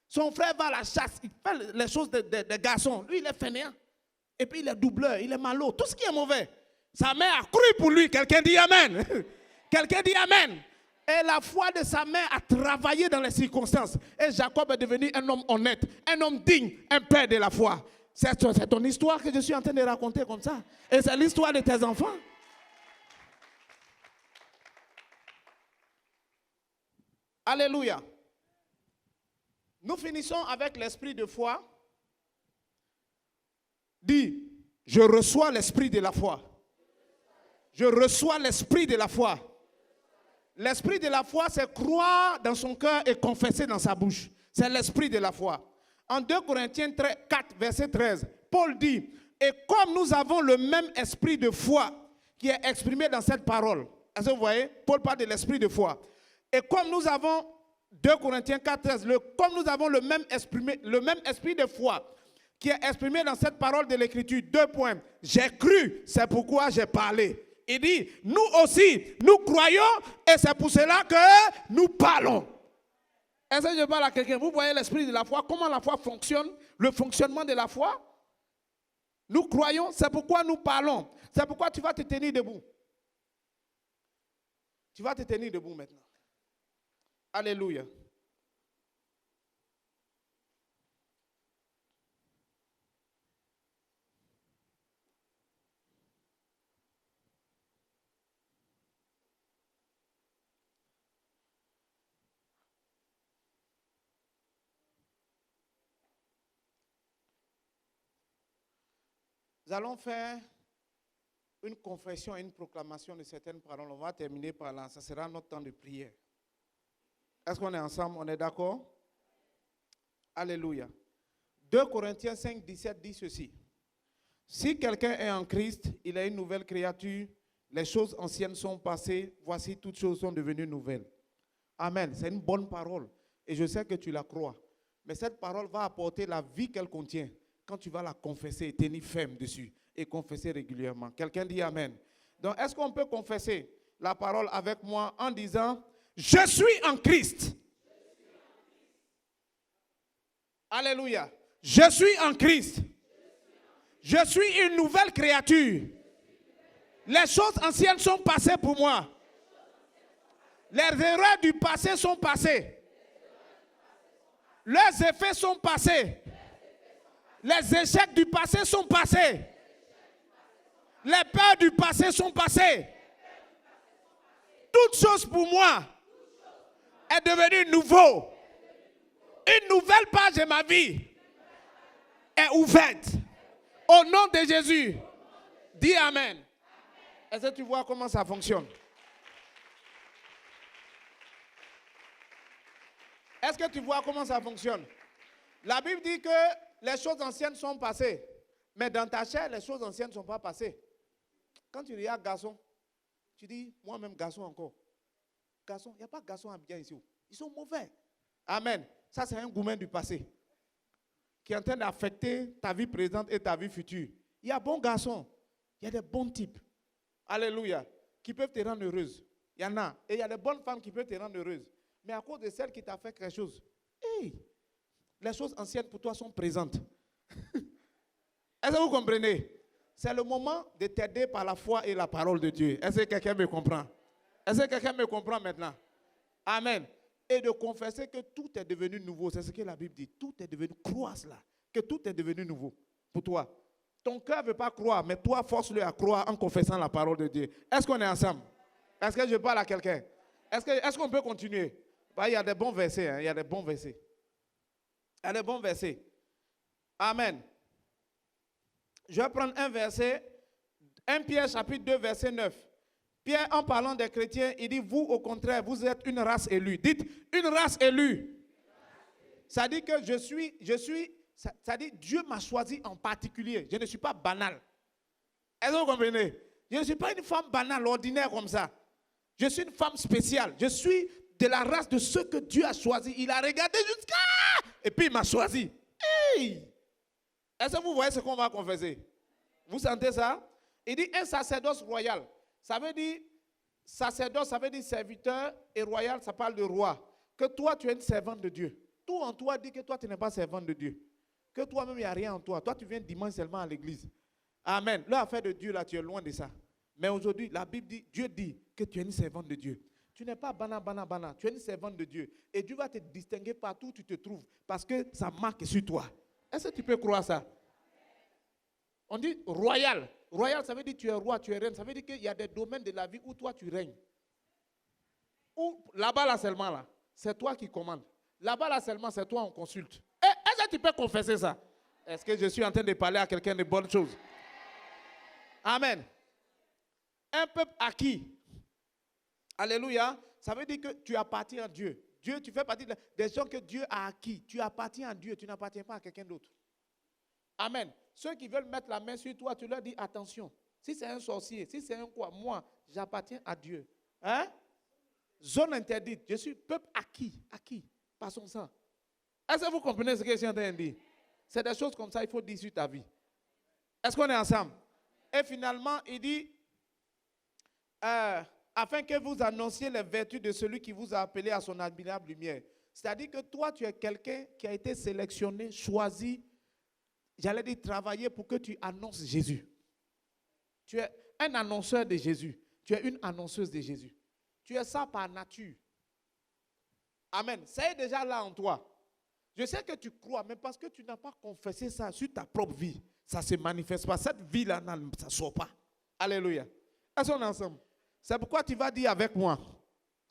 Son frère va à la chasse, il fait les choses des garçons. Lui, il est fainéant. Et puis il est doubleur, il est malot. Tout ce qui est mauvais. Sa mère a cru pour lui. Quelqu'un dit amen. Quelqu'un dit amen. Et la foi de sa mère a travaillé dans les circonstances. Et Jacob est devenu un homme honnête, un homme digne, un père de la foi. C'est ton histoire que je suis en train de raconter comme ça. Et c'est l'histoire de tes enfants. Alléluia. Nous finissons avec l'esprit de foi. Dis, je reçois l'esprit de la foi. Je reçois l'esprit de la foi. L'esprit de la foi, c'est croire dans son cœur et confesser dans sa bouche. C'est l'esprit de la foi. En 2 Corinthiens 4, verset 13, Paul dit, et comme nous avons le même esprit de foi qui est exprimé dans cette parole. Est-ce que vous voyez? Paul parle de l'esprit de foi. Et comme nous avons, 2 Corinthiens 4, 13, comme nous avons le même esprit de foi qui est exprimé dans cette parole de l'écriture, 2 points. J'ai cru, c'est pourquoi j'ai parlé. Il dit, nous aussi, nous croyons et c'est pour cela que nous parlons. Est-ce que je parle à quelqu'un? Vous voyez l'esprit de la foi, comment la foi fonctionne, le fonctionnement de la foi? Nous croyons, c'est pourquoi nous parlons. C'est pourquoi tu vas te tenir debout. Tu vas te tenir debout maintenant. Alléluia. Nous allons faire une confession et une proclamation de certaines paroles. On va terminer par là. Ça sera notre temps de prière. Est-ce qu'on est ensemble? On est d'accord? Alléluia. 2 Corinthiens 5, 17 dit ceci. Si quelqu'un est en Christ, il est une nouvelle créature. Les choses anciennes sont passées. Voici, toutes choses sont devenues nouvelles. Amen. C'est une bonne parole. Et je sais que tu la crois. Mais cette parole va apporter la vie qu'elle contient quand tu vas la confesser et tenir ferme dessus et confesser régulièrement. Quelqu'un dit Amen. Donc, est-ce qu'on peut confesser la parole avec moi en disant « Je suis en Christ ». Alléluia. Je suis en Christ. Je suis une nouvelle créature. Les choses anciennes sont passées pour moi. Les erreurs du passé sont passées. Leurs effets sont passés. Les échecs du passé sont passés. Les peurs du passé sont passées. Toute chose pour moi est devenue nouveau. Une nouvelle page de ma vie est ouverte. Au nom de Jésus, dis Amen. Est-ce que tu vois comment ça fonctionne? Est-ce que tu vois comment ça fonctionne? La Bible dit que les choses anciennes sont passées. Mais dans ta chair, les choses anciennes ne sont pas passées. Quand tu regardes garçon, tu dis, moi-même garçon encore. Garçon, il n'y a pas de garçon bien ici. Ils sont mauvais. Amen. Ça, c'est un gourmet du passé qui est en train d'affecter ta vie présente et ta vie future. Il y a bons garçons. Il y a des bons types. Alléluia. Qui peuvent te rendre heureuse. Il y en a. Et il y a des bonnes femmes qui peuvent te rendre heureuse. Mais à cause de celle qui t'a fait quelque chose, hey, les choses anciennes pour toi sont présentes. Est-ce que vous comprenez? C'est le moment de t'aider par la foi et la parole de Dieu. Est-ce que quelqu'un me comprend? Est-ce que quelqu'un me comprend maintenant? Amen. Et de confesser que tout est devenu nouveau. C'est ce que la Bible dit. Tout est devenu, crois cela, que tout est devenu nouveau pour toi. Ton cœur ne veut pas croire, mais toi, force-le à croire en confessant la parole de Dieu. Est-ce qu'on est ensemble? Est-ce que je parle à quelqu'un? Est-ce qu'on peut continuer? Il y a des bons versets. Hein? Il y a des bons versets. Il y a des bons versets. Amen. Je vais prendre un verset. 1 Pierre chapitre 2, verset 9. Pierre, en parlant des chrétiens, il dit, vous, au contraire, vous êtes une race élue. Dites, une race élue. Ça dit que ça dit, Dieu m'a choisi en particulier. Je ne suis pas banal. Est-ce que vous comprenez? Je ne suis pas une femme banale, ordinaire comme ça. Je suis une femme spéciale. Je suis de la race de ceux que Dieu a choisi. Il a regardé jusqu'à... Et puis il m'a choisi. Hey! Est-ce que vous voyez ce qu'on va confesser? Vous sentez ça? Il dit un sacerdoce royal. Ça veut dire, sacerdoce, ça veut dire serviteur, et royal, ça parle de roi. Que toi, tu es une servante de Dieu. Tout en toi dit que toi, tu n'es pas servante de Dieu. Que toi-même, il n'y a rien en toi. Toi, tu viens dimanche seulement à l'église. Amen. L'affaire de Dieu, là, tu es loin de ça. Mais aujourd'hui, la Bible dit, Dieu dit que tu es une servante de Dieu. Tu n'es pas bana. Tu es une servante de Dieu. Et Dieu va te distinguer partout où tu te trouves. Parce que ça marque sur toi. Est-ce que tu peux croire ça? On dit royal. Royal, ça veut dire tu es roi, tu es reine. Ça veut dire qu'il y a des domaines de la vie où toi tu règnes. Ou là-bas, là seulement, là, c'est toi qui commandes. Là-bas, là seulement, c'est toi on consulte. Est-ce que tu peux confesser ça? Est-ce que je suis en train de parler à quelqu'un de bonnes choses? Amen. Un peuple acquis. Alléluia. Ça veut dire que tu appartiens à Dieu. Dieu, tu fais partie des gens que Dieu a acquis. Tu appartiens à Dieu, tu n'appartiens pas à quelqu'un d'autre. Amen. Ceux qui veulent mettre la main sur toi, tu leur dis attention. Si c'est un sorcier, si c'est un quoi, moi, j'appartiens à Dieu. Hein? Zone interdite. Je suis peuple acquis par son sang. Est-ce que vous comprenez ce que je suis en train de dire? C'est des choses comme ça, il faut dire sur ta vie. Est-ce qu'on est ensemble? Et finalement, il dit, afin que vous annonciez les vertus de celui qui vous a appelé à son admirable lumière. C'est-à-dire que toi, tu es quelqu'un qui a été sélectionné, choisi, j'allais dire travailler pour que tu annonces Jésus. Tu es un annonceur de Jésus. Tu es une annonceuse de Jésus. Tu es ça par nature. Amen. Ça est déjà là en toi. Je sais que tu crois, mais parce que tu n'as pas confessé ça sur ta propre vie, ça ne se manifeste pas. Cette vie-là, ça ne sort pas. Alléluia. Est-ce qu'on est ensemble? C'est pourquoi tu vas dire avec moi.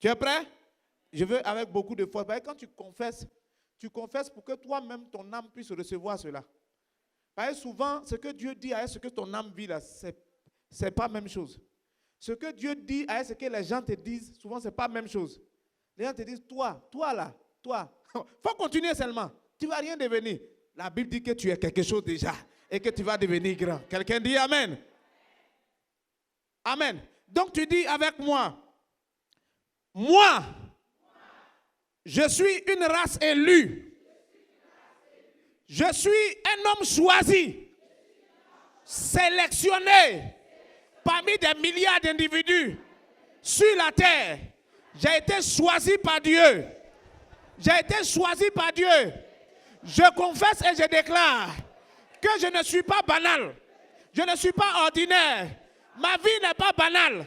Tu es prêt? Je veux avec beaucoup de force. Quand tu confesses pour que toi-même, ton âme puisse recevoir cela. Parce que souvent, ce que Dieu dit avec ce que ton âme vit là, ce n'est pas la même chose. Ce que Dieu dit avec ce que les gens te disent, souvent, ce n'est pas la même chose. Les gens te disent, toi là, toi. Il faut continuer seulement. Tu ne vas rien devenir. La Bible dit que tu es quelque chose déjà et que tu vas devenir grand. Quelqu'un dit Amen. Amen. Donc tu dis avec moi, moi, je suis une race élue. Je suis un homme choisi, sélectionné parmi des milliards d'individus sur la terre. J'ai été choisi par Dieu. J'ai été choisi par Dieu. Je confesse et je déclare que je ne suis pas banal. Je ne suis pas ordinaire. Ma vie n'est pas banale.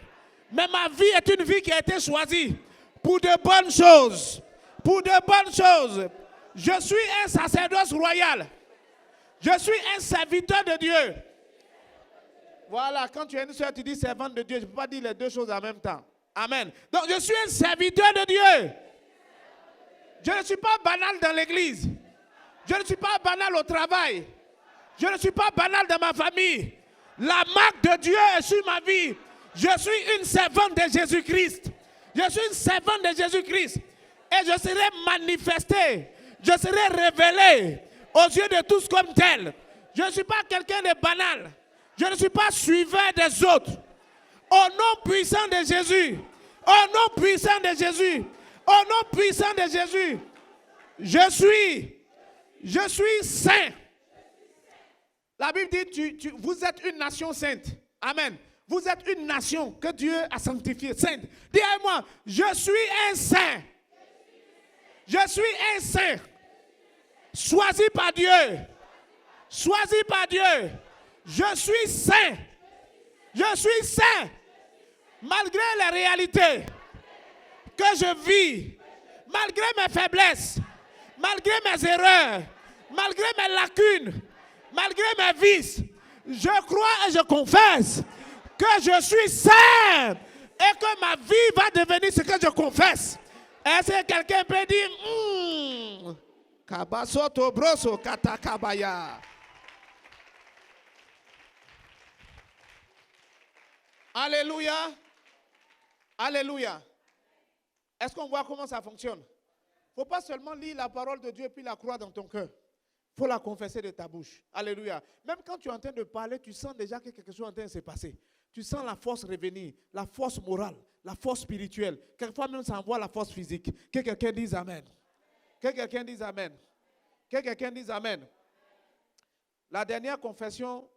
Mais ma vie est une vie qui a été choisie pour de bonnes choses. Pour de bonnes choses. Je suis un sacerdoce royal. Je suis un serviteur de Dieu. Voilà, quand tu es une soeur, tu dis servante de Dieu. Je ne peux pas dire les deux choses en même temps. Amen. Donc je suis un serviteur de Dieu. Je ne suis pas banal dans l'église. Je ne suis pas banal au travail. Je ne suis pas banal dans ma famille. La marque de Dieu est sur ma vie. Je suis une servante de Jésus-Christ. Je suis une servante de Jésus-Christ. Et je serai manifesté. Je serai révélé aux yeux de tous comme tel. Je ne suis pas quelqu'un de banal. Je ne suis pas suiveur des autres. Au nom puissant de Jésus. Au nom puissant de Jésus. Au nom puissant de Jésus. Je suis saint. La Bible dit, vous êtes une nation sainte. Amen. Vous êtes une nation que Dieu a sanctifiée, sainte. Dis à moi, je suis un saint. Je suis un saint. Choisi par Dieu. Choisi par Dieu. Je suis saint. Je suis saint. Malgré les réalités que je vis, malgré mes faiblesses, malgré mes erreurs, malgré mes lacunes, malgré mes vices, je crois et je confesse que je suis saint et que ma vie va devenir ce que je confesse. Est-ce que quelqu'un peut dire Kabasoto broso katakabaya. Alléluia. Alléluia. Est-ce qu'on voit comment ça fonctionne? Il ne faut pas seulement lire la parole de Dieu et puis la croire dans ton cœur. Il faut la confesser de ta bouche. Alléluia. Même quand tu es en train de parler, tu sens déjà que quelque chose est en train de se passer. Tu sens la force revenir, la force morale, la force spirituelle. Quelquefois même ça envoie la force physique. Que quelqu'un dise Amen. Que quelqu'un dise Amen. Que quelqu'un dise Amen. La dernière confession,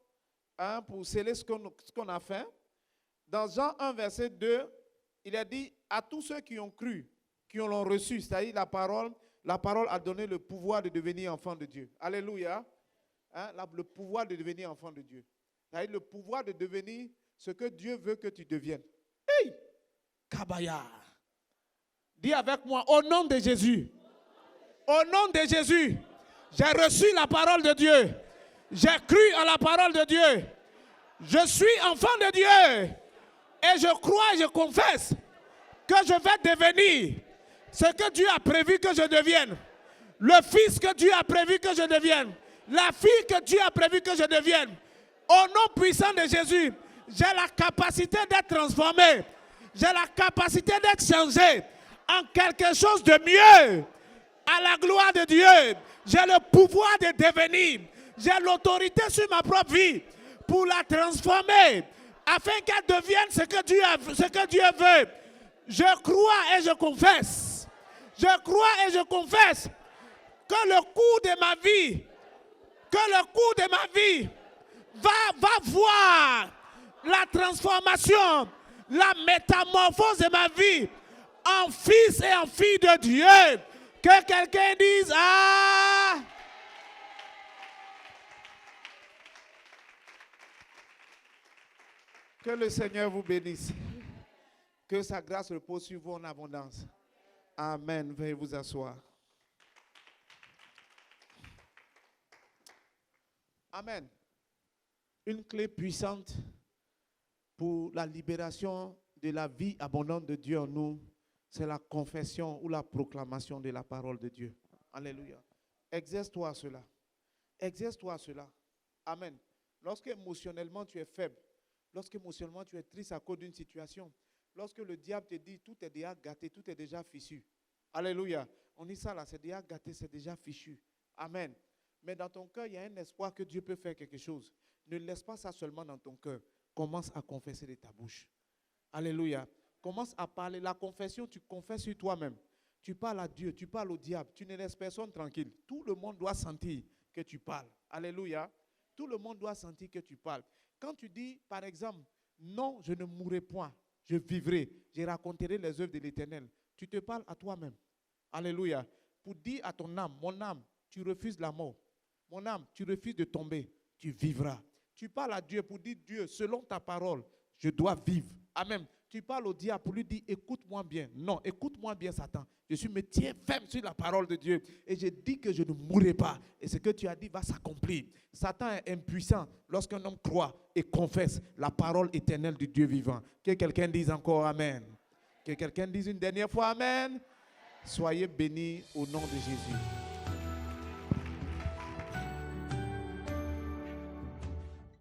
pour sceller ce qu'on a fait, dans Jean 1, verset 2, il a dit à tous ceux qui ont cru, qui l'ont reçu, c'est-à-dire la parole a donné le pouvoir de devenir enfant de Dieu. Alléluia. Le pouvoir de devenir enfant de Dieu. C'est-à-dire le pouvoir de devenir ce que Dieu veut que tu deviennes. Hey! Kabaya. Dis avec moi, au nom de Jésus. Au nom de Jésus, j'ai reçu la parole de Dieu. J'ai cru à la parole de Dieu. Je suis enfant de Dieu. Et je crois et je confesse que je vais devenir ce que Dieu a prévu que je devienne. Le fils que Dieu a prévu que je devienne. La fille que Dieu a prévu que je devienne. Au nom puissant de Jésus, j'ai la capacité d'être transformé. J'ai la capacité d'être changé en quelque chose de mieux. À la gloire de Dieu, j'ai le pouvoir de devenir. J'ai l'autorité sur ma propre vie pour la transformer afin qu'elle devienne ce que Dieu veut. Je crois et je confesse. Je crois et je confesse que le cours de ma vie, va voir la transformation, la métamorphose de ma vie en fils et en fille de Dieu. Que quelqu'un dise ah. Que le Seigneur vous bénisse. Que sa grâce repose sur vous en abondance. Amen. Veuillez vous asseoir. Amen. Une clé puissante pour la libération de la vie abondante de Dieu en nous, c'est la confession ou la proclamation de la parole de Dieu. Alléluia. Exerce-toi à cela. Exerce-toi à cela. Amen. Lorsque émotionnellement tu es faible, lorsque émotionnellement tu es triste à cause d'une situation, lorsque le diable te dit tout est déjà gâté, tout est déjà fichu. Alléluia. On dit ça là, c'est déjà gâté, c'est déjà fichu. Amen. Mais dans ton cœur, il y a un espoir que Dieu peut faire quelque chose. Ne laisse pas ça seulement dans ton cœur. Commence à confesser de ta bouche. Alléluia. Commence à parler. La confession, tu confesses sur toi-même. Tu parles à Dieu, tu parles au diable. Tu ne laisses personne tranquille. Tout le monde doit sentir que tu parles. Alléluia. Tout le monde doit sentir que tu parles. Quand tu dis, par exemple, non, je ne mourrai point, je vivrai, je raconterai les œuvres de l'Éternel. Tu te parles à toi-même. Alléluia. Pour dire à ton âme, mon âme, tu refuses la mort. Mon âme, tu refuses de tomber, tu vivras. Tu parles à Dieu pour dire, Dieu, selon ta parole, je dois vivre. Amen. Tu parles au diable pour lui dire, écoute-moi bien. Non, écoute-moi bien, Satan. Je me tiens ferme sur la parole de Dieu. Et je dis que je ne mourrai pas. Et ce que tu as dit va s'accomplir. Satan est impuissant lorsqu'un homme croit et confesse la parole éternelle du Dieu vivant. Que quelqu'un dise encore Amen. Que quelqu'un dise une dernière fois Amen. Soyez bénis au nom de Jésus.